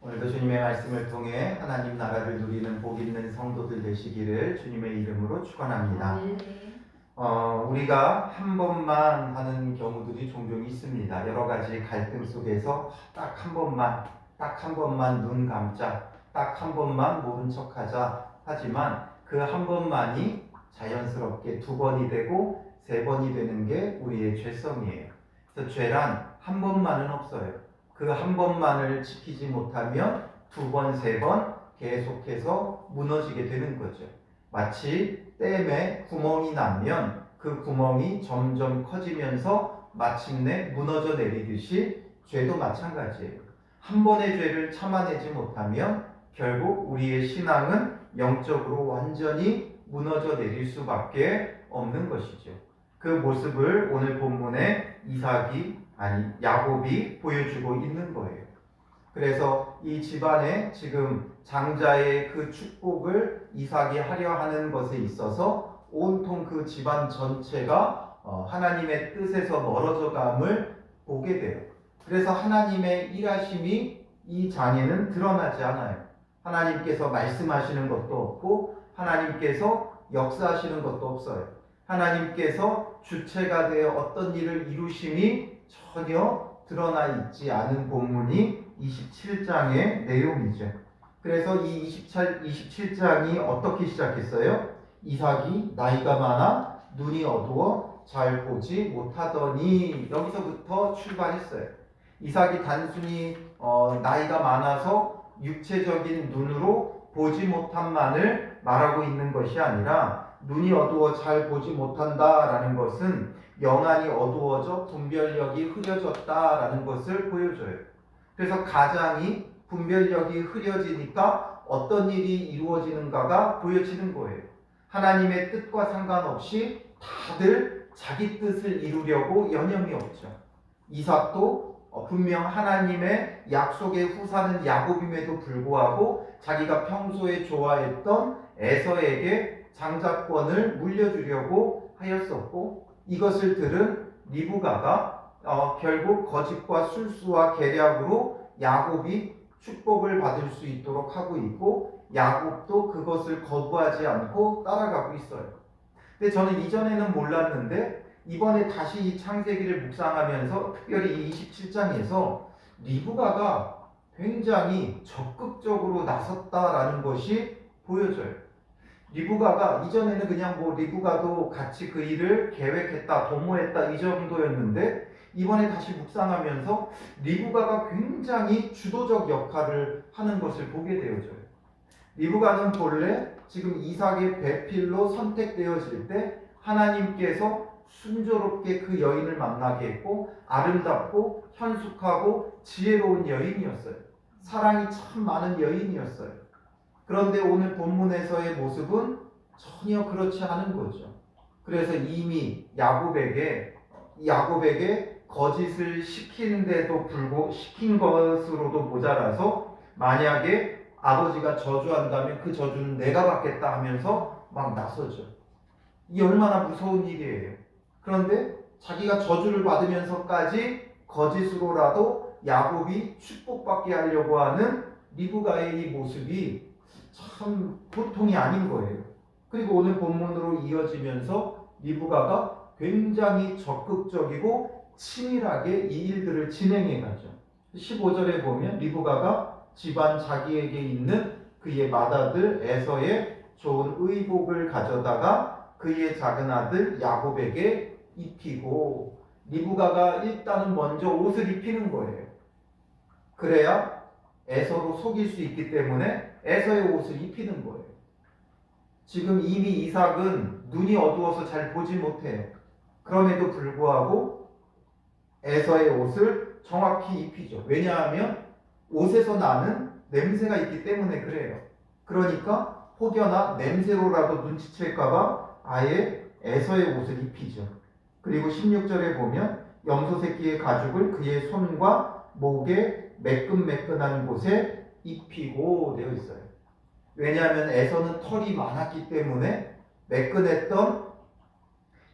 오늘도 주님의 말씀을 통해 하나님 나라를 누리는 복 있는 성도들 되시기를 주님의 이름으로 축원합니다. 우리가 한 번만 하는 경우들이 종종 있습니다. 여러 가지 갈등 속에서 딱 한 번만 눈 감자, 딱 한 번만 모른 척하자 하지만 그 한 번만이 자연스럽게 두 번이 되고 세 번이 되는 게 우리의 죄성이에요. 그래서 죄란 한 번만은 없어요. 그 한 번만을 지키지 못하면 두 번, 세 번 계속해서 무너지게 되는 거죠. 마치 댐에 구멍이 나면 그 구멍이 점점 커지면서 마침내 무너져 내리듯이 죄도 마찬가지예요. 한 번의 죄를 참아내지 못하면 결국 우리의 신앙은 영적으로 완전히 무너져 내릴 수밖에 없는 것이죠. 그 모습을 오늘 본문에 야곱이 보여주고 있는 거예요. 그래서 이 집안에 지금 장자의 그 축복을 이삭이 하려 하는 것에 있어서 온통 그 집안 전체가 하나님의 뜻에서 멀어져 감을 보게 돼요. 그래서 하나님의 일하심이 이 장에는 드러나지 않아요. 하나님께서 말씀하시는 것도 없고 하나님께서 역사하시는 것도 없어요. 하나님께서 주체가 되어 어떤 일을 이루심이 전혀 드러나 있지 않은 본문이 27장의 내용이죠. 그래서 이 27장이 어떻게 시작했어요? 이삭이 나이가 많아 눈이 어두워 잘 보지 못하더니, 여기서부터 출발했어요. 이삭이 단순히 나이가 많아서 육체적인 눈으로 보지 못함만을 말하고 있는 것이 아니라, 눈이 어두워 잘 보지 못한다라는 것은 영안이 어두워져 분별력이 흐려졌다라는 것을 보여줘요. 그래서 가장이 분별력이 흐려지니까 어떤 일이 이루어지는가가 보여지는 거예요. 하나님의 뜻과 상관없이 다들 자기 뜻을 이루려고 여념이 없죠. 이삭도 분명 하나님의 약속의 후사는 야곱임에도 불구하고 자기가 평소에 좋아했던 에서에게 장자권을 물려주려고 하였었고, 이것을 들은 리브가가 결국 거짓과 술수와 계략으로 야곱이 축복을 받을 수 있도록 하고 있고, 야곱도 그것을 거부하지 않고 따라가고 있어요. 근데 저는 이전에는 몰랐는데 이번에 다시 이 창세기를 묵상하면서 특별히 이 27장에서 리브가가 굉장히 적극적으로 나섰다라는 것이 보여져요. 리브가가 이전에는 그냥 리브가도 같이 그 일을 계획했다, 도모했다 이 정도였는데, 이번에 다시 묵상하면서 리브가가 굉장히 주도적 역할을 하는 것을 보게 되어져요. 리브가는 본래 지금 이삭의 배필로 선택되어질 때 하나님께서 순조롭게 그 여인을 만나게 했고, 아름답고 현숙하고 지혜로운 여인이었어요. 사랑이 참 많은 여인이었어요. 그런데 오늘 본문에서의 모습은 전혀 그렇지 않은 거죠. 그래서 이미 야곱에게 거짓을 시킨 것으로도 모자라서, 만약에 아버지가 저주한다면 그 저주는 내가 받겠다 하면서 막 나서죠. 이 얼마나 무서운 일이에요. 그런데 자기가 저주를 받으면서까지 거짓으로라도 야곱이 축복받게 하려고 하는 리브가의 이 모습이 참 보통이 아닌 거예요. 그리고 오늘 본문으로 이어지면서 리브가가 굉장히 적극적이고 치밀하게 이 일들을 진행해 가죠. 15절에 보면 리브가가 집안 자기에게 있는 그의 맏아들 에서의 좋은 의복을 가져다가 그의 작은 아들 야곱에게 입히고, 리브가가 일단은 먼저 옷을 입히는 거예요. 그래야 에서로 속일 수 있기 때문에 에서의 옷을 입히는 거예요. 지금 이미 이삭은 눈이 어두워서 잘 보지 못해요. 그럼에도 불구하고 에서의 옷을 정확히 입히죠. 왜냐하면 옷에서 나는 냄새가 있기 때문에 그래요. 그러니까 혹여나 냄새로라도 눈치챌까봐 아예 에서의 옷을 입히죠. 그리고 16절에 보면 염소 새끼의 가죽을 그의 손과 목에 매끈매끈한 곳에 입히고 되어 있어요. 왜냐하면 에서는 털이 많았기 때문에 매끈했던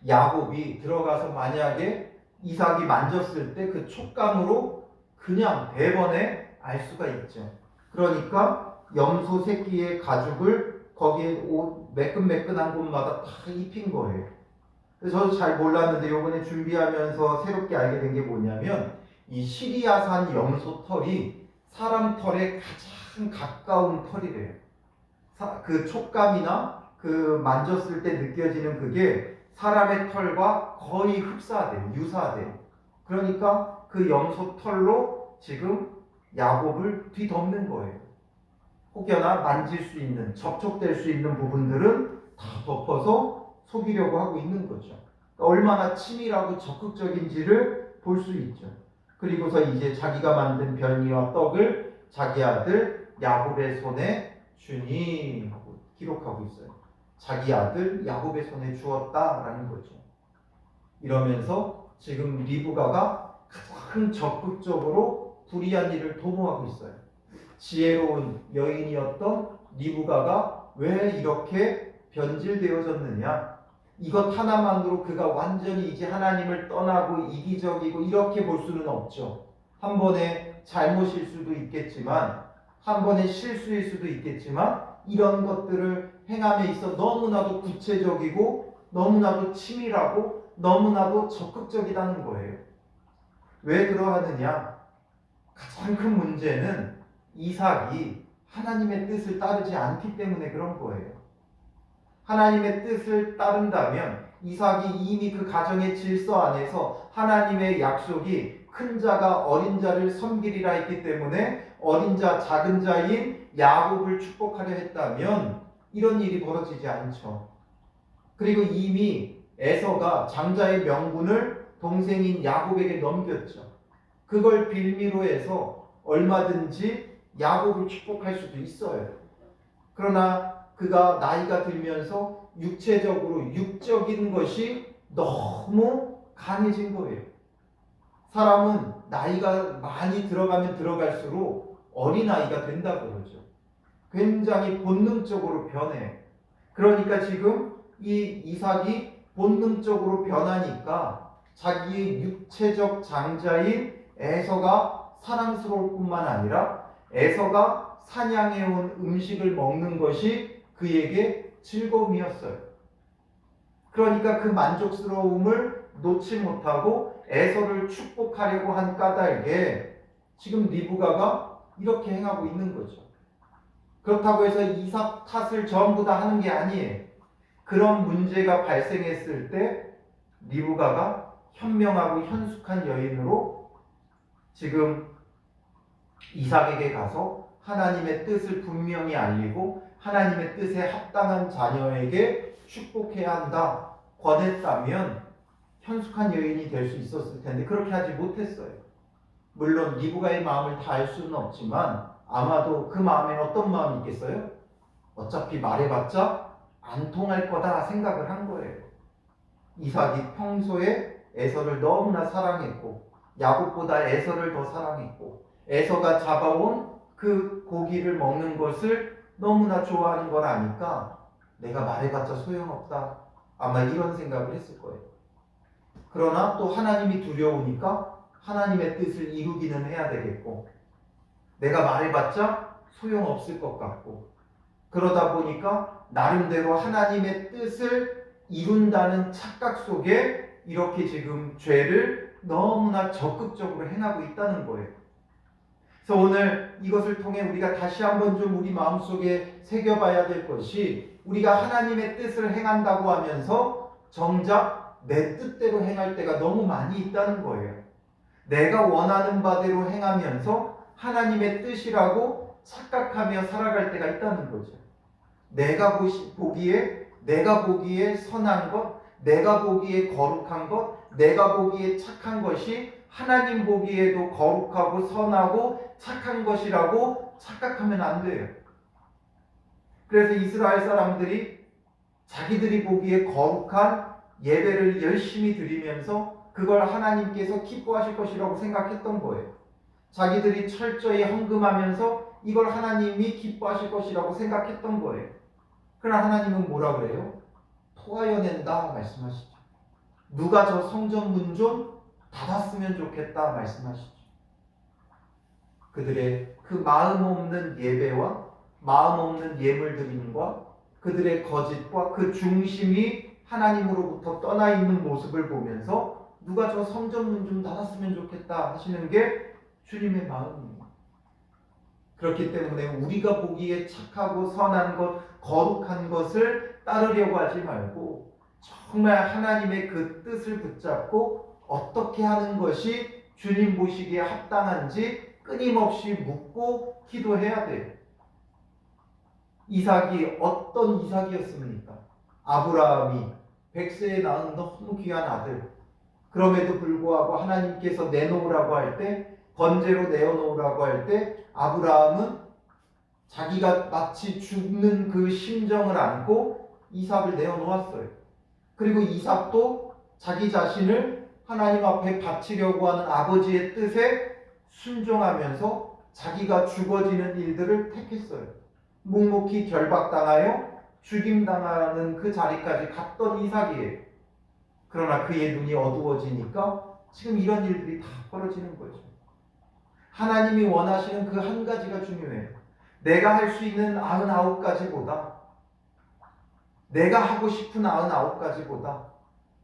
야곱이 들어가서 만약에 이삭이 만졌을 때 그 촉감으로 그냥 대번에 알 수가 있죠. 그러니까 염소 새끼의 가죽을 거기에 옷 매끈매끈한 곳마다 다 입힌 거예요. 그래서 저도 잘 몰랐는데 요번에 준비하면서 새롭게 알게 된 게 뭐냐면 이 시리아산 염소 털이 사람 털에 가장 가까운 털이래요. 그 촉감이나 그 만졌을 때 느껴지는 그게 사람의 털과 거의 흡사돼요. 유사돼요. 그러니까 그 염소 털로 지금 야곱을 뒤덮는 거예요. 혹여나 만질 수 있는, 접촉될 수 있는 부분들은 다 덮어서 속이려고 하고 있는 거죠. 그러니까 얼마나 치밀하고 적극적인지를 볼 수 있죠. 그리고서 이제 자기가 만든 별미와 떡을 자기 아들 야곱의 손에 주니 하고 기록하고 있어요. 자기 아들 야곱의 손에 주었다라는 거죠. 이러면서 지금 리브가가 가장 적극적으로 불의한 일을 도모하고 있어요. 지혜로운 여인이었던 리브가가 왜 이렇게 변질되어졌느냐? 이것 하나만으로 그가 완전히 이제 하나님을 떠나고 이기적이고 이렇게 볼 수는 없죠. 한 번의 잘못일 수도 있겠지만, 한 번의 실수일 수도 있겠지만, 이런 것들을 행함에 있어 너무나도 구체적이고 너무나도 치밀하고 너무나도 적극적이라는 거예요. 왜 그러하느냐? 가장 큰 문제는 이삭이 하나님의 뜻을 따르지 않기 때문에 그런 거예요. 하나님의 뜻을 따른다면 이삭이 이미 그 가정의 질서 안에서 하나님의 약속이 큰 자가 어린 자를 섬기리라 했기 때문에 어린 자, 작은 자인 야곱을 축복하려 했다면 이런 일이 벌어지지 않죠. 그리고 이미 에서가 장자의 명분을 동생인 야곱에게 넘겼죠. 그걸 빌미로 해서 얼마든지 야곱을 축복할 수도 있어요. 그러나 그가 나이가 들면서 육체적으로 육적인 것이 너무 강해진 거예요. 사람은 나이가 많이 들어가면 들어갈수록 어린아이가 된다고 그러죠. 굉장히 본능적으로 변해. 그러니까 지금 이 이삭이 본능적으로 변하니까 자기의 육체적 장자인 에서가 사랑스러울 뿐만 아니라 에서가 사냥해온 음식을 먹는 것이 그에게 즐거움이었어요. 그러니까 그 만족스러움을 놓지 못하고 에서를 축복하려고 한 까닭에 지금 리브가가 이렇게 행하고 있는 거죠. 그렇다고 해서 이삭 탓을 전부 다 하는 게 아니에요. 그런 문제가 발생했을 때 리브가가 현명하고 현숙한 여인으로 지금 이삭에게 가서 하나님의 뜻을 분명히 알리고 하나님의 뜻에 합당한 자녀에게 축복해야 한다 권했다면 현숙한 여인이 될 수 있었을 텐데 그렇게 하지 못했어요. 물론 리브가의 마음을 다 알 수는 없지만 아마도 그 마음엔 어떤 마음이 있겠어요? 어차피 말해봤자 안 통할 거다 생각을 한 거예요. 이삭이 평소에 에서를 너무나 사랑했고 야곱보다 에서를 더 사랑했고 에서가 잡아온 그 고기를 먹는 것을 너무나 좋아하는 걸 아니까 내가 말해봤자 소용없다. 아마 이런 생각을 했을 거예요. 그러나 또 하나님이 두려우니까 하나님의 뜻을 이루기는 해야 되겠고 내가 말해봤자 소용없을 것 같고 그러다 보니까 나름대로 하나님의 뜻을 이룬다는 착각 속에 이렇게 지금 죄를 너무나 적극적으로 행하고 있다는 거예요. 그래서 오늘 이것을 통해 우리가 다시 한번 좀 우리 마음속에 새겨봐야 될 것이 우리가 하나님의 뜻을 행한다고 하면서 정작 내 뜻대로 행할 때가 너무 많이 있다는 거예요. 내가 원하는 바대로 행하면서 하나님의 뜻이라고 착각하며 살아갈 때가 있다는 거죠. 내가 보기에 선한 것, 내가 보기에 거룩한 것, 내가 보기에 착한 것이 하나님 보기에도 거룩하고 선하고 착한 것이라고 착각하면 안 돼요. 그래서 이스라엘 사람들이 자기들이 보기에 거룩한 예배를 열심히 드리면서 그걸 하나님께서 기뻐하실 것이라고 생각했던 거예요. 자기들이 철저히 헌금하면서 이걸 하나님이 기뻐하실 것이라고 생각했던 거예요. 그러나 하나님은 뭐라 그래요? 토하여 낸다 말씀하시죠. 누가 저 성전 문 좀 닫았으면 좋겠다 말씀하시죠. 그들의 그 그 마음 없는 예배와 마음 없는 예물 드림과 그들의 거짓과 그 중심이 하나님으로부터 떠나 있는 모습을 보면서 누가 저 성전문 좀 닫았으면 좋겠다 하시는 게 주님의 마음이에요. 그렇기 때문에 우리가 보기에 착하고 선한 것, 거룩한 것을 따르려고 하지 말고 정말 하나님의 그 뜻을 붙잡고 어떻게 하는 것이 주님 보시기에 합당한지 끊임없이 묻고 기도해야 돼요. 이삭이 어떤 이삭이었습니까? 아브라함이 백세에 낳은 너무 귀한 아들. 그럼에도 불구하고 하나님께서 내놓으라고 할 때, 번제로 내어놓으라고 할 때 아브라함은 자기가 마치 죽는 그 심정을 안고 이삭을 내어놓았어요. 그리고 이삭도 자기 자신을 하나님 앞에 바치려고 하는 아버지의 뜻에 순종하면서 자기가 죽어지는 일들을 택했어요. 묵묵히 결박당하여 죽임당하는 그 자리까지 갔던 이삭이에요. 그러나 그의 눈이 어두워지니까 지금 이런 일들이 다 벌어지는 거죠. 하나님이 원하시는 그 한 가지가 중요해요. 내가 할 수 있는 99가지보다, 내가 하고 싶은 99가지보다,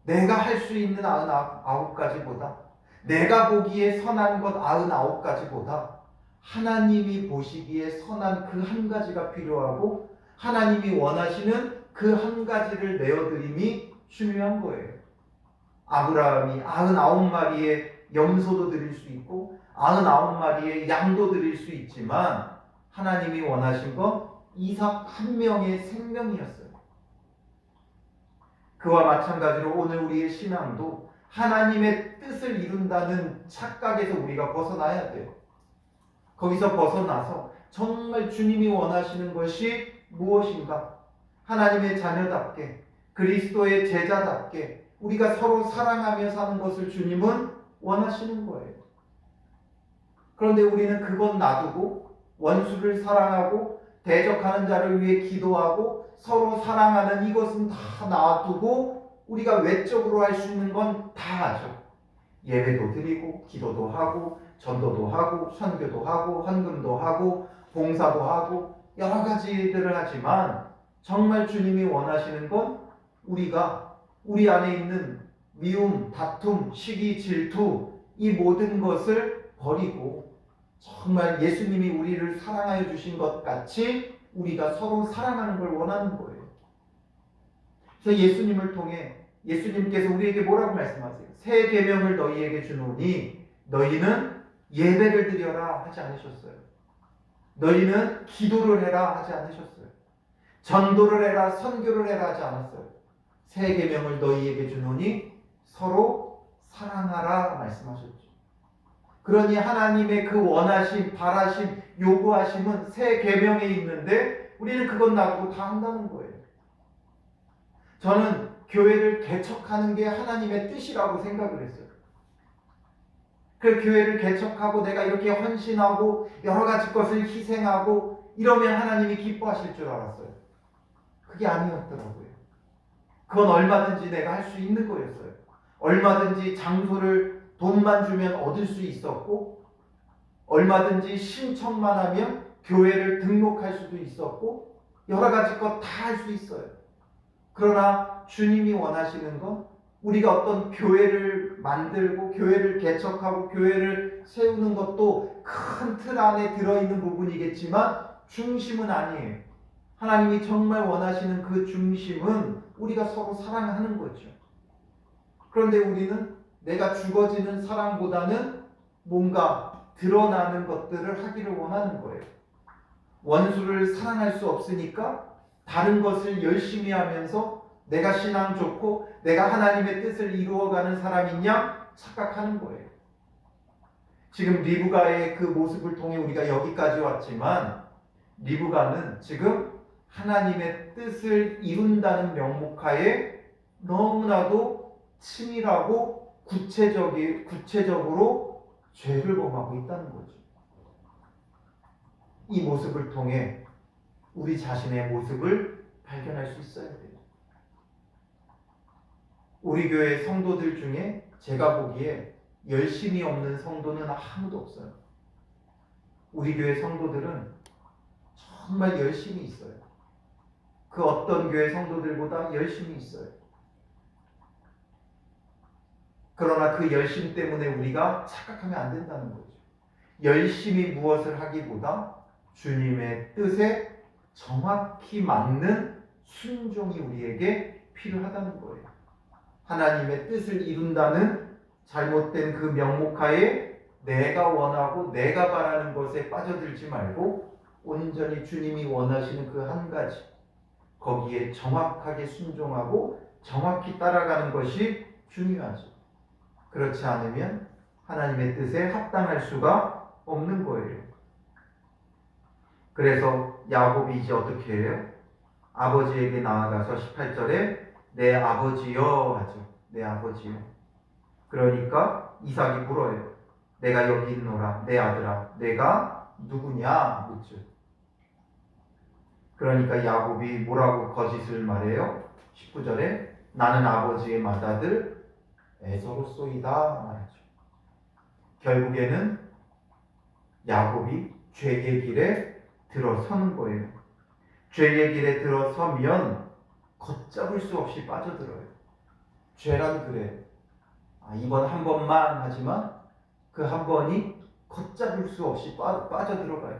내가 할 수 있는 99가지보다, 내가 보기에 선한 것 99가지보다 하나님이 보시기에 선한 그 한 가지가 필요하고 하나님이 원하시는 그 한 가지를 내어드림이 중요한 거예요. 아브라함이 99마리의 염소도 드릴 수 있고 99마리의 양도 드릴 수 있지만 하나님이 원하신 건 이삭 한 명의 생명이었어요. 그와 마찬가지로 오늘 우리의 신앙도 하나님의 뜻을 이룬다는 착각에서 우리가 벗어나야 돼요. 거기서 벗어나서 정말 주님이 원하시는 것이 무엇인가? 하나님의 자녀답게, 그리스도의 제자답게 우리가 서로 사랑하며 사는 것을 주님은 원하시는 거예요. 그런데 우리는 그건 놔두고 원수를 사랑하고 대적하는 자를 위해 기도하고 서로 사랑하는 이것은 다 놔두고 우리가 외적으로 할 수 있는 건 다 하죠. 예배도 드리고 기도도 하고 전도도 하고 선교도 하고 헌금도 하고 봉사도 하고 여러 가지들을 하지만 정말 주님이 원하시는 건 우리가 우리 안에 있는 미움, 다툼, 시기, 질투 이 모든 것을 버리고 정말 예수님이 우리를 사랑하여 주신 것 같이 우리가 서로 사랑하는 걸 원하는 거예요. 그래서 예수님을 통해 예수님께서 우리에게 뭐라고 말씀하세요? 새 계명을 너희에게 주노니 너희는 예배를 드려라 하지 않으셨어요. 너희는 기도를 해라 하지 않으셨어요. 전도를 해라, 선교를 해라 하지 않았어요. 새 계명을 너희에게 주노니 서로 사랑하라 말씀하셨죠. 그러니 하나님의 그 원하심, 바라심, 요구하심은 새 계명에 있는데 우리는 그것 놔두고 다 한다는 거예요. 저는 교회를 개척하는 게 하나님의 뜻이라고 생각을 했어요. 그 교회를 개척하고 내가 이렇게 헌신하고 여러 가지 것을 희생하고 이러면 하나님이 기뻐하실 줄 알았어요. 그게 아니었더라고요. 그건 얼마든지 내가 할 수 있는 거였어요. 얼마든지 장소를 돈만 주면 얻을 수 있었고 얼마든지 신청만 하면 교회를 등록할 수도 있었고 여러 가지 것 다 할 수 있어요. 그러나 주님이 원하시는 건 우리가 어떤 교회를 만들고 교회를 개척하고 교회를 세우는 것도 큰 틀 안에 들어있는 부분이겠지만 중심은 아니에요. 하나님이 정말 원하시는 그 중심은 우리가 서로 사랑하는 거죠. 그런데 우리는 내가 죽어지는 사랑보다는 뭔가 드러나는 것들을 하기를 원하는 거예요. 원수를 사랑할 수 없으니까 다른 것을 열심히 하면서 내가 신앙 좋고 내가 하나님의 뜻을 이루어가는 사람이냐 착각하는 거예요. 지금 리브가의 그 모습을 통해 우리가 여기까지 왔지만 리브가는 지금 하나님의 뜻을 이룬다는 명목하에 너무나도 치밀하고 구체적으로 죄를 범하고 있다는 거죠. 이 모습을 통해 우리 자신의 모습을 발견할 수 있어야 돼요. 우리 교회 성도들 중에 제가 보기에 열심이 없는 성도는 아무도 없어요. 우리 교회 성도들은 정말 열심히 있어요. 그 어떤 교회 성도들보다 열심히 있어요. 그러나 그 열심 때문에 우리가 착각하면 안 된다는 거죠. 열심히 무엇을 하기보다 주님의 뜻에 정확히 맞는 순종이 우리에게 필요하다는 거예요. 하나님의 뜻을 이룬다는 잘못된 그 명목하에 내가 원하고 내가 바라는 것에 빠져들지 말고 온전히 주님이 원하시는 그 한 가지, 거기에 정확하게 순종하고 정확히 따라가는 것이 중요하죠. 그렇지 않으면 하나님의 뜻에 합당할 수가 없는 거예요. 그래서 야곱이 이제 어떻게 해요? 아버지에게 나아가서 18절에 내 아버지여 하죠. 내 아버지여. 그러니까 이삭이 물어요. 내가 여기 있노라. 내 아들아. 내가 누구냐? 묻죠. 그러니까 야곱이 뭐라고 거짓을 말해요? 19절에 나는 아버지의 맏아들 에서로소이다 말하죠. 결국에는 야곱이 죄의 길에 들어서는 거예요. 죄의 길에 들어서면 걷잡을 수 없이 빠져들어요. 죄란 그래. 이번 한 번만 하지만 그 한 번이 걷잡을 수 없이 빠져들어가요.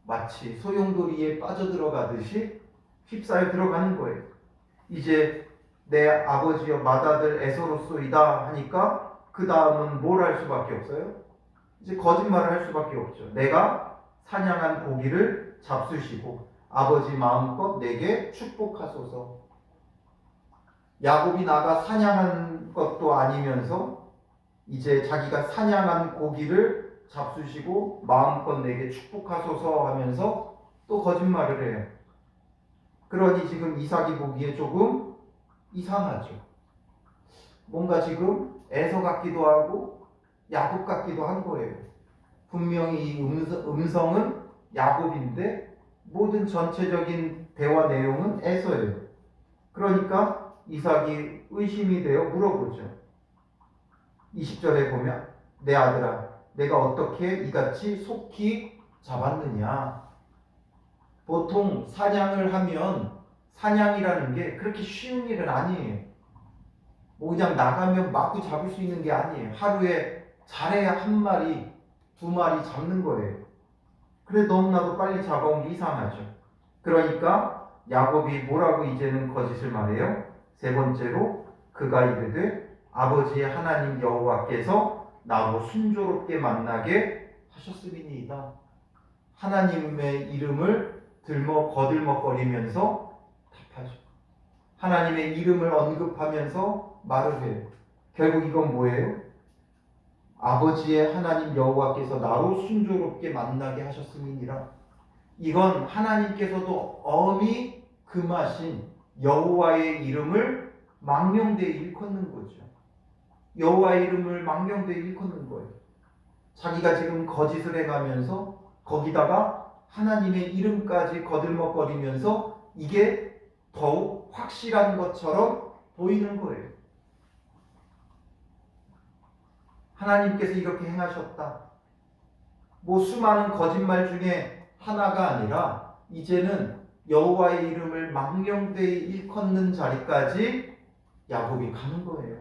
마치 소용돌이에 빠져들어가듯이 휩싸여 들어가는 거예요. 이제 내 아버지여 맏아들 에서로소이다 하니까 그 다음은 뭘 할 수밖에 없어요? 이제 거짓말을 할 수밖에 없죠. 내가 사냥한 고기를 잡수시고 아버지 마음껏 내게 축복하소서. 야곱이 나가 사냥한 것도 아니면서 이제 자기가 사냥한 고기를 잡수시고 마음껏 내게 축복하소서 하면서 또 거짓말을 해요. 그러니 지금 이삭이 보기에 조금 이상하죠. 뭔가 지금 에서 같기도 하고 야곱 같기도 한 거예요. 분명히 이 음성은 야곱인데 모든 전체적인 대화 내용은 에서예요. 그러니까 이삭이 의심이 되어 물어보죠. 20절에 보면 내 아들아 내가 어떻게 이같이 속히 잡았느냐. 보통 사냥을 하면 사냥이라는 게 그렇게 쉬운 일은 아니에요. 뭐 그냥 나가면 마구 잡을 수 있는 게 아니에요. 하루에 잘해야 한 마리, 두 마리 잡는 거예요. 그래 너무나도 빨리 잡아온 게 이상하죠. 그러니까 야곱이 뭐라고 이제는 거짓을 말해요? 세 번째로 그가 이르되 아버지의 하나님 여호와께서 나로 순조롭게 만나게 하셨음이니이다. 하나님의 이름을 거들먹거리면서 답하죠. 하나님의 이름을 언급하면서 말을 해요. 결국 이건 뭐예요? 아버지의 하나님 여호와께서 나로 순조롭게 만나게 하셨음이니라. 이건 하나님께서도 엄히 금하신 여호와의 이름을 망령되이 일컫는 거죠. 여호와의 이름을 망령되이 일컫는 거예요. 자기가 지금 거짓을 해가면서 거기다가 하나님의 이름까지 거들먹거리면서 이게 더욱 확실한 것처럼 보이는 거예요. 하나님께서 이렇게 행하셨다. 뭐 수많은 거짓말 중에 하나가 아니라 이제는 여호와의 이름을 망령되이 일컫는 자리까지 야곱이 가는 거예요.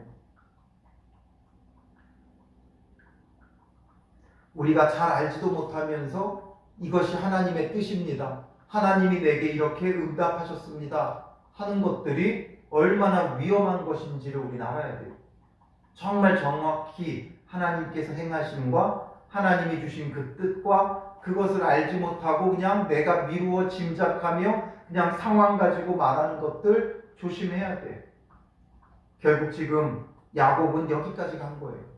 우리가 잘 알지도 못하면서 이것이 하나님의 뜻입니다. 하나님이 내게 이렇게 응답하셨습니다. 하는 것들이 얼마나 위험한 것인지를 우리는 알아야 돼요. 정말 정확히 하나님께서 행하심과 하나님이 주신 그 뜻과 그것을 알지 못하고 그냥 내가 미루어 짐작하며 그냥 상황 가지고 말하는 것들 조심해야 돼. 결국 지금 야곱은 여기까지 간 거예요.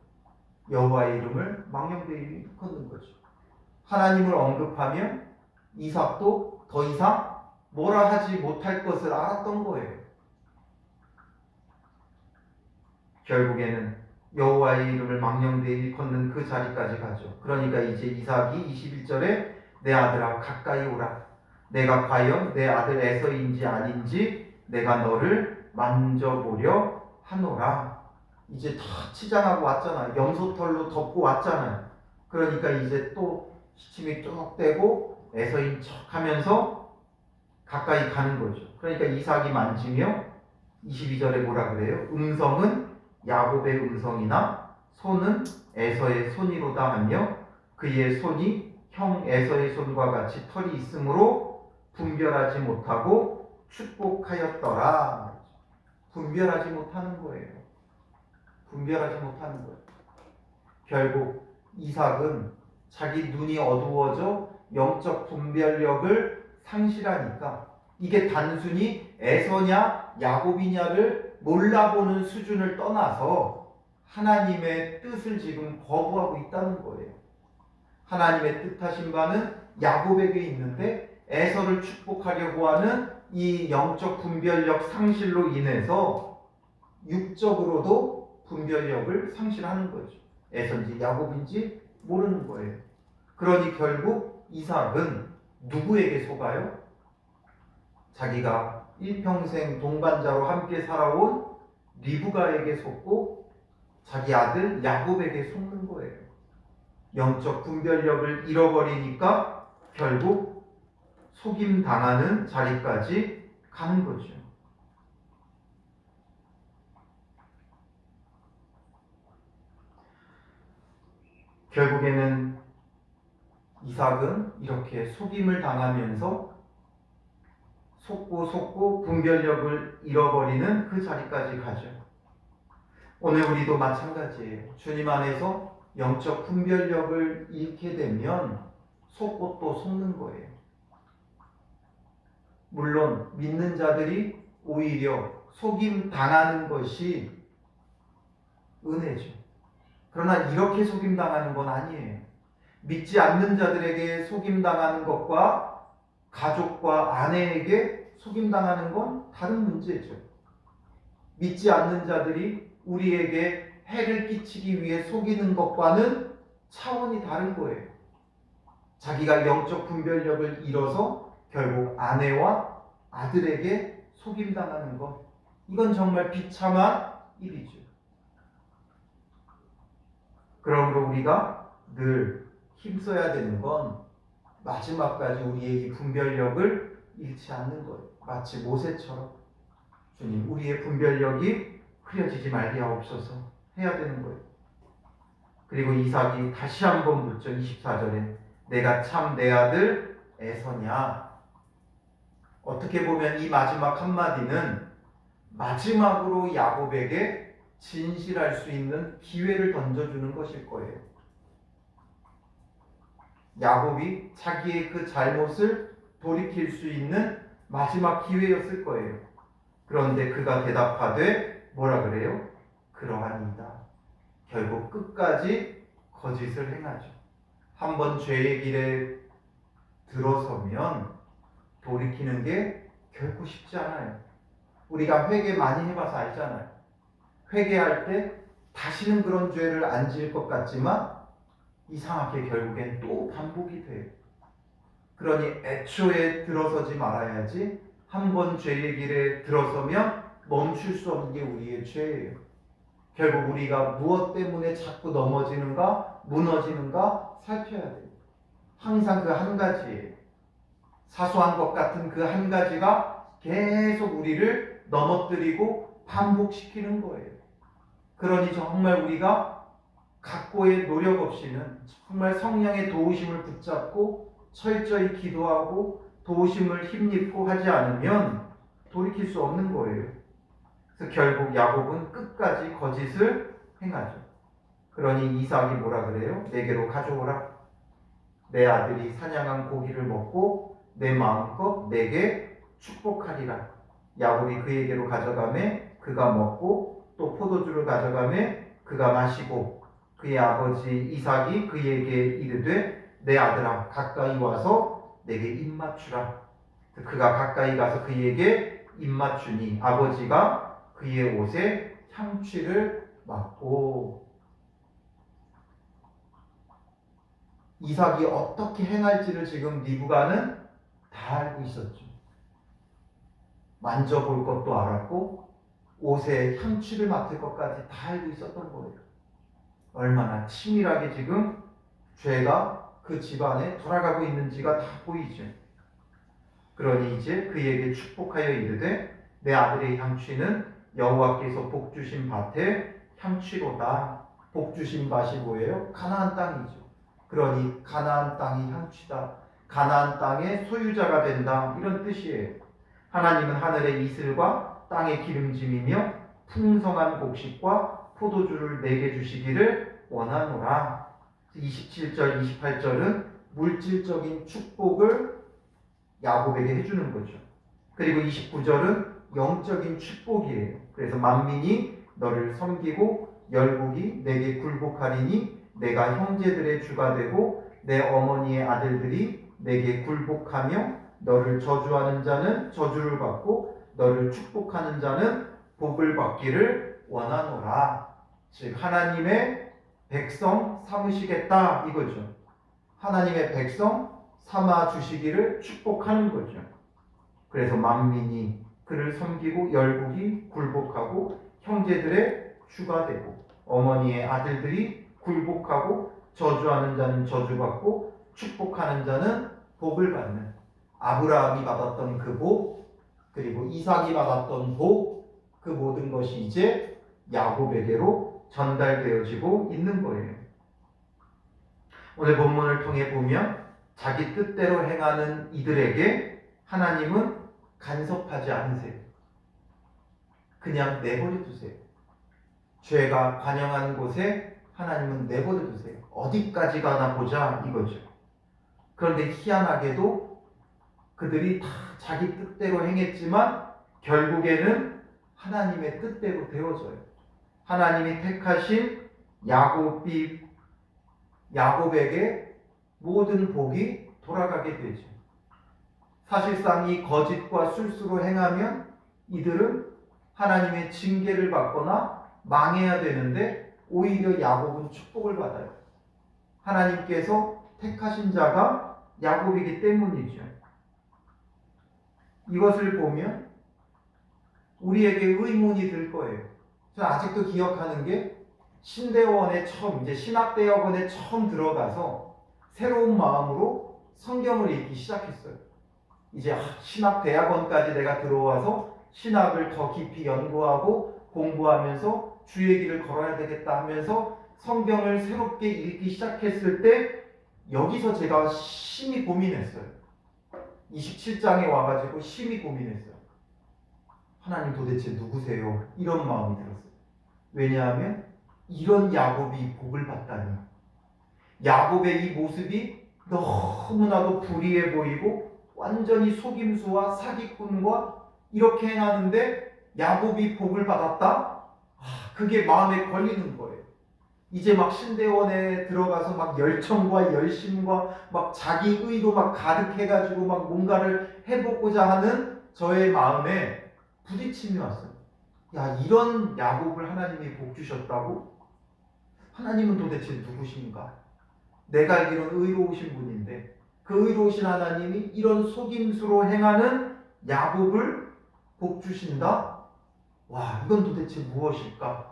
여호와의 이름을 망령되이 일컫는 거죠. 하나님을 언급하면 이삭도 더 이상 뭐라 하지 못할 것을 알았던 거예요. 결국에는 여호와의 이름을 망령되이 일컫는 그 자리까지 가죠. 그러니까 이제 이삭이 21절에 내 아들아 가까이 오라. 내가 과연 내 아들 에서인지 아닌지 내가 너를 만져보려 하노라. 이제 다 치장하고 왔잖아요. 염소털로 덮고 왔잖아요. 그러니까 이제 또 시침이 뚝 떼고 에서인 척하면서 가까이 가는 거죠. 그러니까 이삭이 만지며 22절에 뭐라 그래요? 음성은 야곱의 음성이나 손은 에서의 손이로다 하며 그의 손이 형 에서의 손과 같이 털이 있으므로 분별하지 못하고 축복하였더라. 분별하지 못하는 거예요. 분별하지 못하는 거예요. 결국 이삭은 자기 눈이 어두워져 영적 분별력을 상실하니까 이게 단순히 에서냐 야곱이냐를 몰라보는 수준을 떠나서 하나님의 뜻을 지금 거부하고 있다는 거예요. 하나님의 뜻하신 바는 야곱에게 있는데 에서를 축복하려고 하는 이 영적 분별력 상실로 인해서 육적으로도 분별력을 상실하는 거죠. 에서인지 야곱인지 모르는 거예요. 그러니 결국 이삭은 누구에게 속아요? 자기가 일평생 동반자로 함께 살아온 리브가에게 속고 자기 아들 야곱에게 속는 거예요. 영적 분별력을 잃어버리니까 결국 속임 당하는 자리까지 가는 거죠. 결국에는 이삭은 이렇게 속임을 당하면서 속고 분별력을 잃어버리는 그 자리까지 가죠. 오늘 우리도 마찬가지예요. 주님 안에서 영적 분별력을 잃게 되면 속고 또 속는 거예요. 물론 믿는 자들이 오히려 속임 당하는 것이 은혜죠. 그러나 이렇게 속임 당하는 건 아니에요. 믿지 않는 자들에게 속임 당하는 것과 가족과 아내에게 속임 당하는 건 다른 문제죠. 믿지 않는 자들이 우리에게 해를 끼치기 위해 속이는 것과는 차원이 다른 거예요. 자기가 영적 분별력을 잃어서 결국 아내와 아들에게 속임 당하는 것, 이건 정말 비참한 일이죠. 그러므로 우리가 늘 힘써야 되는 건 마지막까지 우리의 이 분별력을 잃지 않는 거예요. 마치 모세처럼 주님 우리의 분별력이 흐려지지 말게 하옵소서 해야 되는 거예요. 그리고 이삭이 다시 한번 묻죠. 24절에 내가 참 내 아들 에서냐. 어떻게 보면 이 마지막 한마디는 마지막으로 야곱에게 진실할 수 있는 기회를 던져주는 것일 거예요. 야곱이 자기의 그 잘못을 돌이킬 수 있는 마지막 기회였을 거예요. 그런데 그가 대답하되 뭐라 그래요? 그러하니이다. 결국 끝까지 거짓을 행하죠. 한번 죄의 길에 들어서면 돌이키는 게 결코 쉽지 않아요. 우리가 회개 많이 해봐서 알잖아요. 회개할 때 다시는 그런 죄를 안 지을 것 같지만 이상하게 결국엔 또 반복이 돼요. 그러니 애초에 들어서지 말아야지. 한번 죄의 길에 들어서면 멈출 수 없는 게 우리의 죄예요. 결국 우리가 무엇 때문에 자꾸 넘어지는가 무너지는가 살펴야 돼요. 항상 그 한 가지예요. 사소한 것 같은 그 한 가지가 계속 우리를 넘어뜨리고 반복시키는 거예요. 그러니 정말 우리가 각고의 노력 없이는 정말 성령의 도우심을 붙잡고 철저히 기도하고 도우심을 힘입고 하지 않으면 돌이킬 수 없는 거예요. 그래서 결국 야곱은 끝까지 거짓을 행하죠. 그러니 이삭이 뭐라 그래요? 내게로 가져오라. 내 아들이 사냥한 고기를 먹고 내 마음껏 내게 축복하리라. 야곱이 그에게로 가져가매 그가 먹고 또 포도주를 가져가매 그가 마시고 그의 아버지 이삭이 그에게 이르되 내 아들아 가까이 와서 내게 입 맞추라. 그가 가까이 가서 그에게 입 맞추니 아버지가 그의 옷에 향취를 맡고. 이삭이 어떻게 행할지를 지금 리브가는 다 알고 있었죠. 만져볼 것도 알았고 옷에 향취를 맡을 것까지 다 알고 있었던 거예요. 얼마나 치밀하게 지금 죄가 그 집안에 돌아가고 있는지가 다 보이죠. 그러니 이제 그에게 축복하여 이르되 내 아들의 향취는 여호와께서 복 주신 밭에 향취로다. 복 주신 밭이 뭐예요? 가나안 땅이죠. 그러니 가나안 땅이 향취다. 가나안 땅의 소유자가 된다. 이런 뜻이에요. 하나님은 하늘의 이슬과 땅의 기름짐이며 풍성한 곡식과 포도주를 내게 주시기를 원하노라. 27절, 28절은 물질적인 축복을 야곱에게 해주는 거죠. 그리고 29절은 영적인 축복이에요. 그래서 만민이 너를 섬기고 열국이 내게 굴복하리니 내가 형제들의 주가 되고 내 어머니의 아들들이 내게 굴복하며 너를 저주하는 자는 저주를 받고 너를 축복하는 자는 복을 받기를 원하노라. 즉 하나님의 백성 삼으시겠다 이거죠. 하나님의 백성 삼아 주시기를 축복하는 거죠. 그래서 만민이 그를 섬기고 열국이 굴복하고 형제들의 주가 되고 어머니의 아들들이 굴복하고 저주하는 자는 저주받고 축복하는 자는 복을 받는, 아브라함이 받았던 그 복, 그리고 이삭이 받았던 복, 그 모든 것이 이제 야곱에게로 전달되어지고 있는 거예요. 오늘 본문을 통해 보면 자기 뜻대로 행하는 이들에게 하나님은 간섭하지 않으세요. 그냥 내버려 두세요. 죄가 관영한 곳에 하나님은 내버려 두세요. 어디까지 가나 보자 이거죠. 그런데 희한하게도 그들이 다 자기 뜻대로 행했지만 결국에는 하나님의 뜻대로 되어져요. 하나님이 택하신 야곱에게 모든 복이 돌아가게 되죠. 사실상 이 거짓과 술수로 행하면 이들은 하나님의 징계를 받거나 망해야 되는데 오히려 야곱은 축복을 받아요. 하나님께서 택하신 자가 야곱이기 때문이죠. 이것을 보면 우리에게 의문이 들 거예요. 저는 아직도 기억하는 게 신대원에 처음, 이제 신학대학원에 처음 들어가서 새로운 마음으로 성경을 읽기 시작했어요. 이제 신학대학원까지 내가 들어와서 신학을 더 깊이 연구하고 공부하면서 주의 길을 걸어야 되겠다 하면서 성경을 새롭게 읽기 시작했을 때 여기서 제가 심히 고민했어요. 27장에 와가지고 심히 고민했어요. 하나님 도대체 누구세요? 이런 마음이 들었어요. 왜냐하면 이런 야곱이 복을 받다니. 야곱의 이 모습이 너무나도 불의해 보이고 완전히 속임수와 사기꾼과 이렇게 행하는데 야곱이 복을 받았다? 그게 마음에 걸리는 거예요. 이제 막 신대원에 들어가서 막 열정과 열심과 막 자기 의로 막 가득해가지고 막 뭔가를 해보고자 하는 저의 마음에 부딪힘이 왔어요. 야, 이런 야곱을 하나님이 복 주셨다고? 하나님은 도대체 누구신가? 내가 알기로는 의로우신 분인데 그 의로우신 하나님이 이런 속임수로 행하는 야곱을 복 주신다? 와, 이건 도대체 무엇일까?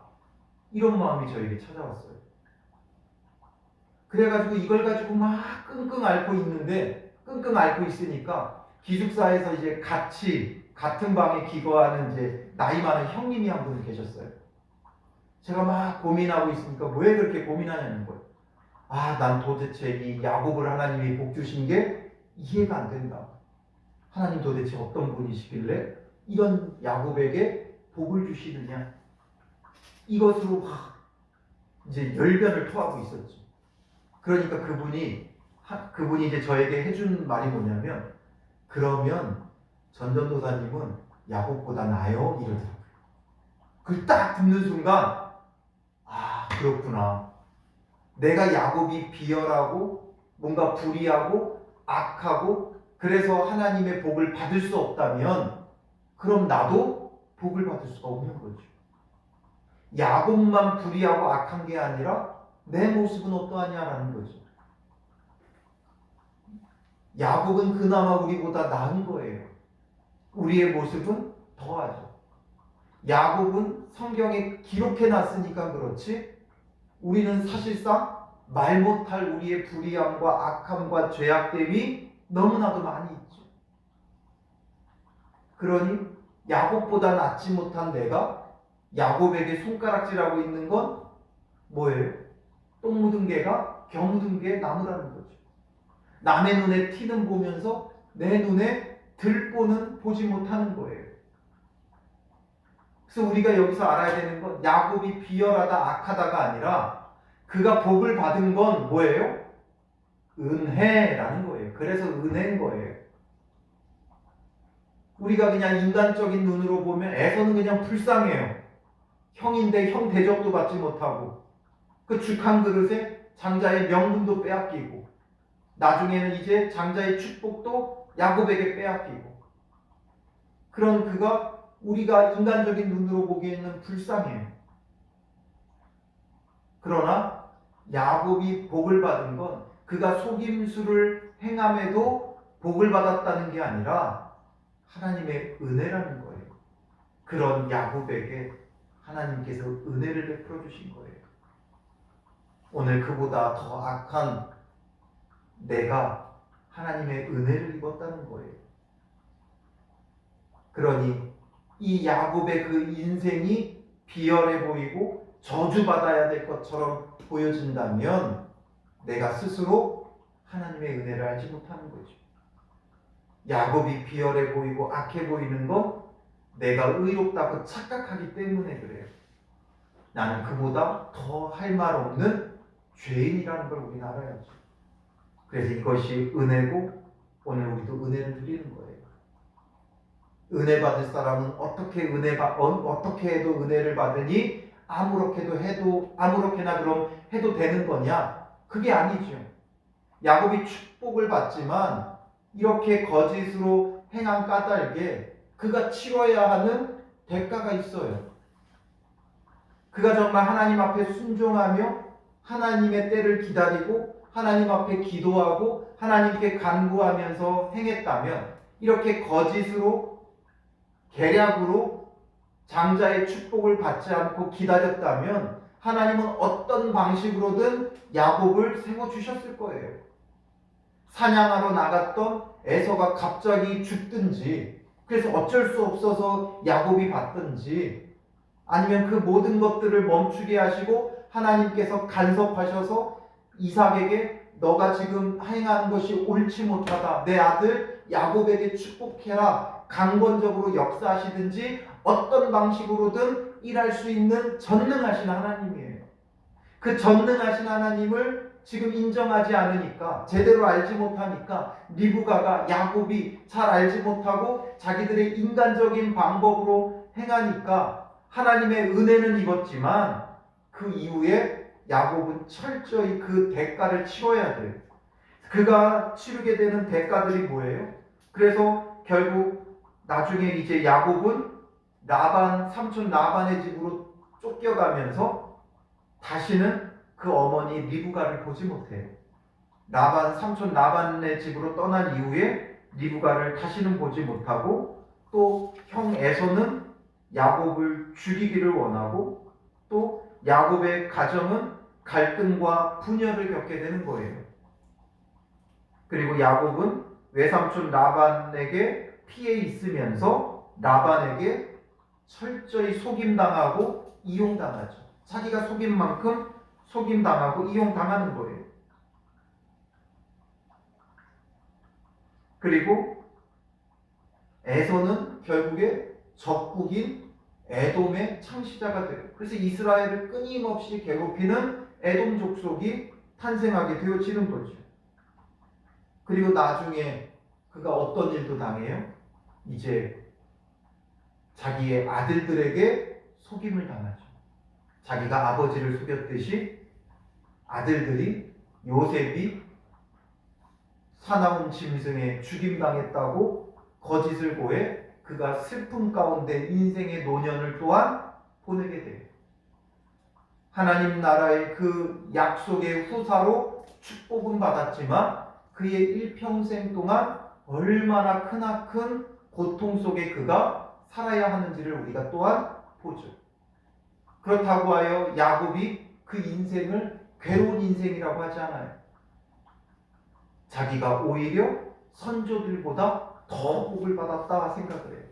이런 마음이 저에게 찾아왔어요. 그래가지고 이걸 가지고 막 끙끙 앓고 있는데, 끙끙 앓고 있으니까 기숙사에서 이제 같은 방에 기거하는 이제 나이 많은 형님이 한 분 계셨어요. 제가 막 고민하고 있으니까 왜 그렇게 고민하냐는 거예요. 난 도대체 이 야곱을 하나님이 복 주신 게 이해가 안 된다. 하나님 도대체 어떤 분이시길래 이런 야곱에게 복을 주시느냐. 이것으로 막 이제 열변을 토하고 있었죠. 그러니까 그분이 이제 저에게 해준 말이 뭐냐면, 그러면 전전도사님은 야곱보다 나아요? 이러더라고요. 그걸 딱 듣는 순간, 그렇구나. 내가 야곱이 비열하고 뭔가 불의하고 악하고 그래서 하나님의 복을 받을 수 없다면 그럼 나도 복을 받을 수가 없는 거죠. 야곱만 불의하고 악한 게 아니라 내 모습은 어떠하냐라는 거죠. 야곱은 그나마 우리보다 나은 거예요. 우리의 모습은 더하죠. 야곱은 성경에 기록해 놨으니까 그렇지 우리는 사실상 말 못할 우리의 불의함과 악함과 죄악됨이 너무나도 많이 있죠. 그러니 야곱보다 낫지 못한 내가 야곱에게 손가락질하고 있는 건 뭐예요? 똥 묻은 개가 겨 묻은 개 나무라는 거죠. 남의 눈에 티는 보면서 내 눈에 들보는 보지 못하는 거예요. 그래서 우리가 여기서 알아야 되는 건 야곱이 비열하다 악하다가 아니라 그가 복을 받은 건 뭐예요? 은혜라는 거예요. 그래서 은혜인 거예요. 우리가 그냥 인간적인 눈으로 보면 에서는 그냥 불쌍해요. 형인데 형 대접도 받지 못하고 그 죽 한 그릇에 장자의 명분도 빼앗기고 나중에는 이제 장자의 축복도 야곱에게 빼앗기고 그런 그가 우리가 인간적인 눈으로 보기에는 불쌍해요. 그러나 야곱이 복을 받은 건 그가 속임수를 행함에도 복을 받았다는 게 아니라 하나님의 은혜라는 거예요. 그런 야곱에게 하나님께서 은혜를 베풀어 주신 거예요. 오늘 그보다 더 악한 내가 하나님의 은혜를 입었다는 거예요. 그러니 이 야곱의 그 인생이 비열해 보이고 저주받아야 될 것처럼 보여진다면 내가 스스로 하나님의 은혜를 알지 못하는 거죠. 야곱이 비열해 보이고 악해 보이는 건 내가 의롭다고 착각하기 때문에 그래요. 나는 그보다 더 할 말 없는 죄인이라는 걸 우리는 알아야죠. 그래서 이것이 은혜고 오늘 우리도 은혜를 드리는 거예요. 은혜 받을 사람은 어떻게 어떻게 해도 은혜를 받으니 아무렇게나 그럼 해도 되는 거냐? 그게 아니죠. 야곱이 축복을 받지만 이렇게 거짓으로 행한 까닭에 그가 치러야 하는 대가가 있어요. 그가 정말 하나님 앞에 순종하며 하나님의 때를 기다리고 하나님 앞에 기도하고 하나님께 간구하면서 행했다면 이렇게 거짓으로 계략으로 장자의 축복을 받지 않고 기다렸다면 하나님은 어떤 방식으로든 야곱을 세워주셨을 거예요. 사냥하러 나갔던 에서가 갑자기 죽든지 그래서 어쩔 수 없어서 야곱이 받든지 아니면 그 모든 것들을 멈추게 하시고 하나님께서 간섭하셔서 이삭에게 너가 지금 행하는 것이 옳지 못하다. 내 아들 야곱에게 축복해라. 강권적으로 역사하시든지 어떤 방식으로든 일할 수 있는 전능하신 하나님이에요. 그 전능하신 하나님을 지금 인정하지 않으니까 제대로 알지 못하니까 리브가가 야곱이 잘 알지 못하고 자기들의 인간적인 방법으로 행하니까 하나님의 은혜는 입었지만 그 이후에 야곱은 철저히 그 대가를 치러야 돼요. 그가 치르게 되는 대가들이 뭐예요? 그래서 결국 나중에 이제 야곱은 삼촌 라반의 집으로 쫓겨가면서 다시는 그 어머니 리브가를 보지 못해요. 삼촌 라반의 집으로 떠난 이후에 리브가를 다시는 보지 못하고 또 형 에서는 야곱을 죽이기를 원하고 또 야곱의 가정은 갈등과 분열을 겪게 되는 거예요. 그리고 야곱은 외삼촌 라반에게 피해 있으면서 라반에게 철저히 속임당하고 이용당하죠. 자기가 속인 만큼 속임당하고 이용당하는 거예요. 그리고 에서는 결국에 적국인 에돔의 창시자가 돼요. 그래서 이스라엘을 끊임없이 괴롭히는 에돔 족속이 탄생하게 되어지는 거죠. 그리고 나중에 그가 어떤 일도 당해요? 이제 자기의 아들들에게 속임을 당하죠. 자기가 아버지를 속였듯이 아들들이 요셉이 사나운 짐승에 죽임당했다고 거짓을 고해 그가 슬픔 가운데 인생의 노년을 또한 보내게 돼요. 하나님 나라의 그 약속의 후사로 축복은 받았지만 그의 일평생 동안 얼마나 크나큰 고통 속에 그가 살아야 하는지를 우리가 또한 보죠. 그렇다고 하여 야곱이 그 인생을 괴로운 인생이라고 하지 않아요. 자기가 오히려 선조들보다 더 복을 받았다 생각을 해요.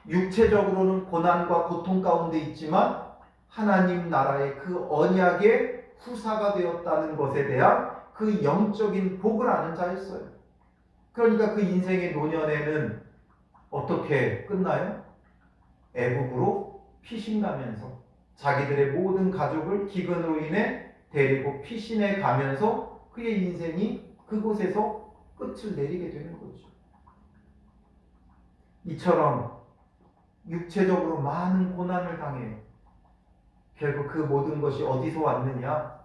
육체적으로는 고난과 고통 가운데 있지만 하나님 나라의 그 언약의 후사가 되었다는 것에 대한 그 영적인 복을 아는 자였어요. 그러니까 그 인생의 노년에는 어떻게 끝나요? 애국으로 피신 가면서 자기들의 모든 가족을 기근으로 인해 데리고 피신해 가면서 그의 인생이 그곳에서 끝을 내리게 되는 거죠. 이처럼 육체적으로 많은 고난을 당해 결국 그 모든 것이 어디서 왔느냐?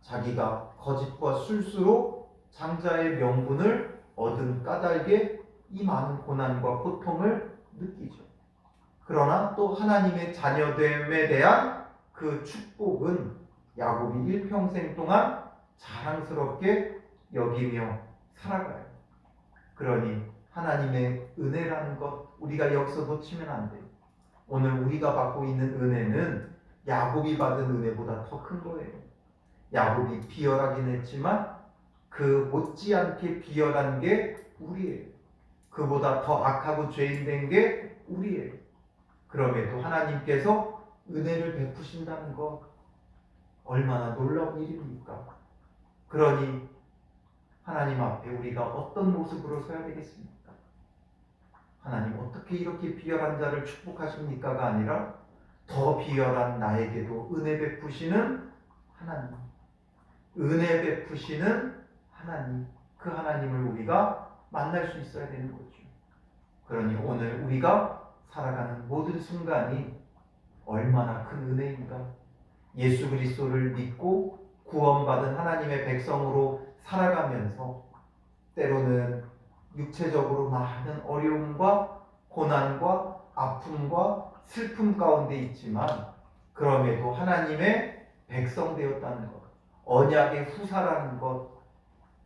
자기가 거짓과 술수로 장자의 명분을 얻은 까닭에 이 많은 고난과 고통을 느끼죠. 그러나 또 하나님의 자녀됨에 대한 그 축복은 야곱이 일평생 동안 자랑스럽게 여기며 살아가요. 그러니 하나님의 은혜라는 것 우리가 여기서 놓치면 안 돼요. 오늘 우리가 받고 있는 은혜는 야곱이 받은 은혜보다 더 큰 거예요. 야곱이 비열하긴 했지만 그 못지않게 비열한 게 우리예요. 그보다 더 악하고 죄인된 게 우리예요. 그럼에도 하나님께서 은혜를 베푸신다는 것 얼마나 놀라운 일입니까? 그러니 하나님 앞에 우리가 어떤 모습으로 서야 되겠습니까? 하나님 어떻게 이렇게 비열한 자를 축복하십니까가 아니라 더 비열한 나에게도 은혜 베푸시는 하나님, 은혜 베푸시는 하나님, 그 하나님을 우리가 만날 수 있어야 되는 거죠. 그러니 오늘 우리가 살아가는 모든 순간이 얼마나 큰 은혜인가. 예수 그리스도를 믿고 구원받은 하나님의 백성으로 살아가면서 때로는 육체적으로 많은 어려움과 고난과 아픔과 슬픔 가운데 있지만 그럼에도 하나님의 백성 되었다는 것, 언약의 후사라는 것,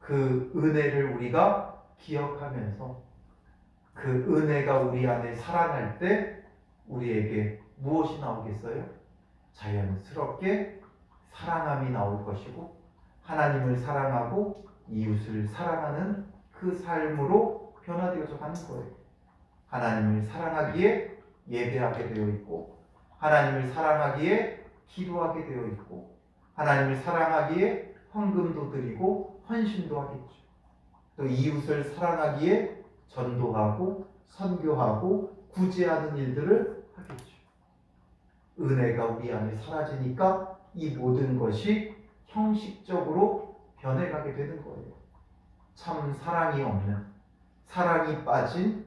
그 은혜를 우리가 기억하면서 그 은혜가 우리 안에 살아날 때 우리에게 무엇이 나오겠어요? 자연스럽게 사랑함이 나올 것이고 하나님을 사랑하고 이웃을 사랑하는 그 삶으로 변화되어져 가는 거예요. 하나님을 사랑하기에 예배하게 되어 있고 하나님을 사랑하기에 기도하게 되어 있고 하나님을 사랑하기에 헌금도 드리고 헌신도 하겠죠. 또 이웃을 사랑하기에 전도하고 선교하고 구제하는 일들을 하겠죠. 은혜가 우리 안에 사라지니까 이 모든 것이 형식적으로 변해가게 되는 거예요. 참 사랑이 없는, 사랑이 빠진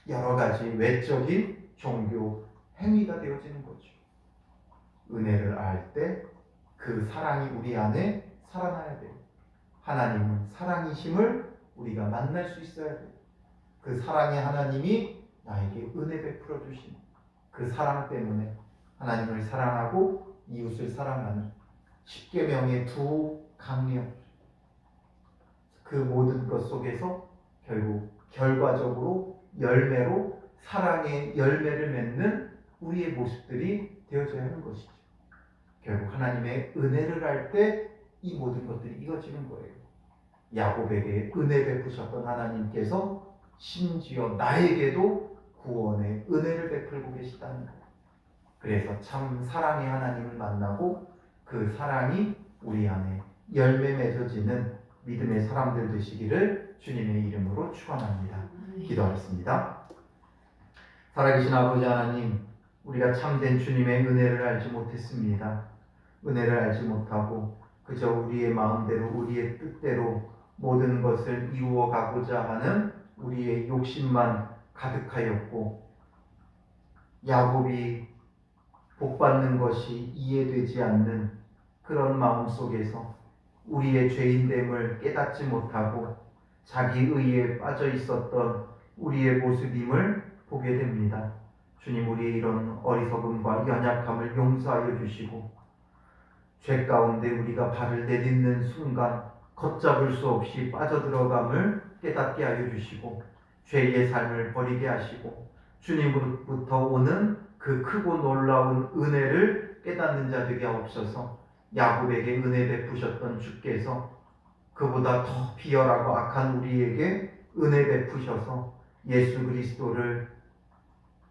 여러 가지 외적인 종교 행위가 되어지는 거죠. 은혜를 알 때 그 사랑이 우리 안에 살아나야 돼요. 하나님은 사랑이심을 우리가 만날 수 있어야 돼요. 그 사랑의 하나님이 나에게 은혜 베풀어 주신 그 사랑 때문에 하나님을 사랑하고 이웃을 사랑하는 십계명의 두 강령, 그 모든 것 속에서 결국 결과적으로 열매로 사랑의 열매를 맺는 우리의 모습들이 되어져야 하는 것이죠. 결국 하나님의 은혜를 알 때 이 모든 것들이 이어지는 거예요. 야곱에게 은혜 베푸셨던 하나님께서 심지어 나에게도 구원의 은혜를 베풀고 계시다는 거예요. 그래서 참 사랑의 하나님을 만나고 그 사랑이 우리 안에 열매 맺어지는 믿음의 사람들 되시기를 주님의 이름으로 축원합니다. 기도하겠습니다. 살아계신 아버지 하나님, 우리가 참된 주님의 은혜를 알지 못했습니다. 은혜를 알지 못하고 그저 우리의 마음대로 우리의 뜻대로 모든 것을 이루어 가고자 하는 우리의 욕심만 가득하였고 야곱이 복받는 것이 이해되지 않는 그런 마음 속에서 우리의 죄인됨을 깨닫지 못하고 자기 의에 빠져 있었던 우리의 모습임을 보게 됩니다. 주님, 우리의 이런 어리석음과 연약함을 용서하여 주시고 죄 가운데 우리가 발을 내딛는 순간 걷잡을 수 없이 빠져들어감을 깨닫게 하여 주시고 죄의 삶을 버리게 하시고 주님으로부터 오는 그 크고 놀라운 은혜를 깨닫는 자 되게 하옵소서. 야곱에게 은혜 베푸셨던 주께서 그보다 더 비열하고 악한 우리에게 은혜 베푸셔서 예수 그리스도를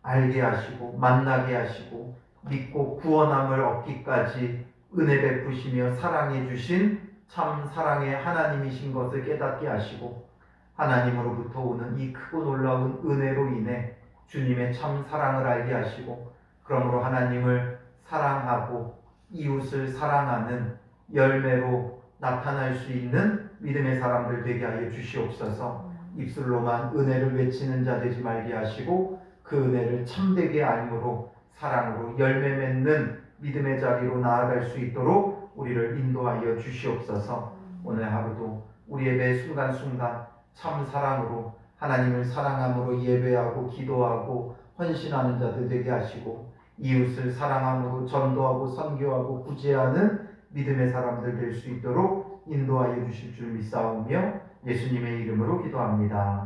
알게 하시고 만나게 하시고 믿고 구원함을 얻기까지 은혜 베푸시며 사랑해 주신 참 사랑의 하나님이신 것을 깨닫게 하시고 하나님으로부터 오는 이 크고 놀라운 은혜로 인해 주님의 참 사랑을 알게 하시고 그러므로 하나님을 사랑하고 이웃을 사랑하는 열매로 나타날 수 있는 믿음의 사람들 되게 하여 주시옵소서. 입술로만 은혜를 외치는 자 되지 말게 하시고 그 은혜를 참되게 알므로 사랑으로 열매 맺는 믿음의 자리로 나아갈 수 있도록 우리를 인도하여 주시옵소서. 오늘 하루도 우리의 매 순간순간 참 사랑으로 하나님을 사랑함으로 예배하고 기도하고 헌신하는 자들 되게 하시고 이웃을 사랑함으로 전도하고 선교하고 구제하는 믿음의 사람들 될 수 있도록 인도하여 주실 줄 믿사오며 예수님의 이름으로 기도합니다.